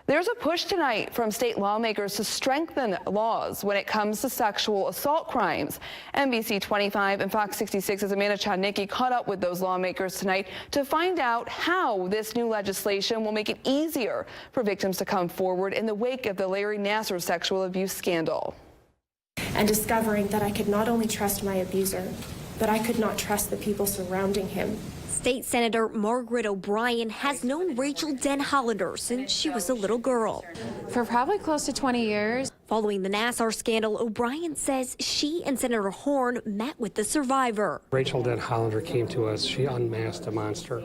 There's a push tonight from state lawmakers to strengthen laws when it comes to sexual assault crimes. NBC 25 and Fox 66's Amanda Chodnicki caught up with those lawmakers tonight to find out how this new legislation will make it easier for victims to come forward in the wake of the Larry Nassar sexual abuse scandal. And discovering that I could not only trust my abuser, but I could not trust the people surrounding him. State Senator Margaret O'Brien has known Rachel Denhollander since she was a little girl. For probably close to 20 years. Following the Nassar scandal, O'Brien says she and Senator Horn met with the survivor. Rachel Denhollander came to us. She unmasked a monster,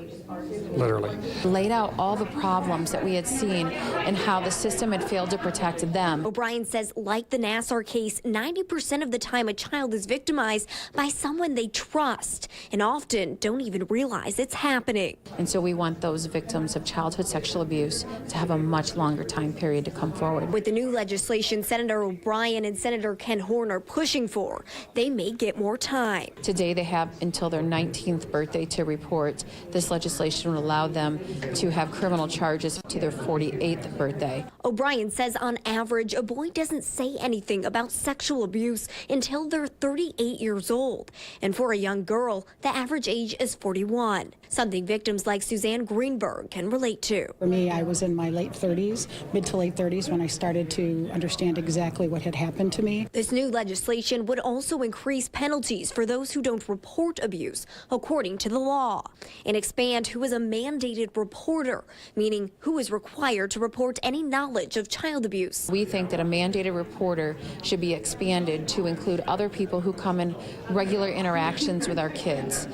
literally. Laid out all the problems that we had seen and how the system had failed to protect them. O'Brien says, like the Nassar case, 90% of the time a child is victimized by someone they trust and often don't even realize it's happening. And so we want those victims of childhood sexual abuse to have a much longer time period to come forward. With the new legislation, Senator O'Brien and Senator Ken Horn are pushing for, they may get more time. Today they have until their 19th birthday to report. This legislation will allow them to have criminal charges to their 48th birthday. O'Brien says on average, a boy doesn't say anything about sexual abuse until they're 38 years old. And for a young girl, the average age is 41, something victims like Suzanne Greenberg can relate to. For me, I was in my late 30s, mid to late 30s, when I started to understand exactly what had happened to me. This new legislation would also increase penalties for those who don't report abuse, according to the law, and expand who is a mandated reporter, meaning who is required to report any knowledge of child abuse. We think that a mandated reporter should be expanded to include other people who come in regular interactions with our kids,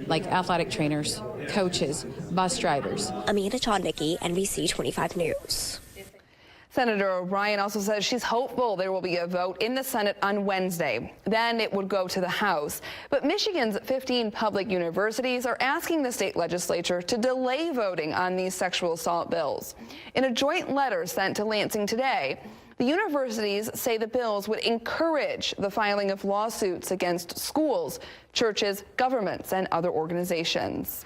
like athletic trainers, coaches, bus drivers. Amanda Chodnicki, NBC 25 News. Senator O'Brien also says she's hopeful there will be a vote in the Senate on Wednesday. Then it would go to the House. But Michigan's 15 public universities are asking the state legislature to delay voting on these sexual assault bills. In a joint letter sent to Lansing today, the universities say the bills would encourage the filing of lawsuits against schools, churches, governments, and other organizations.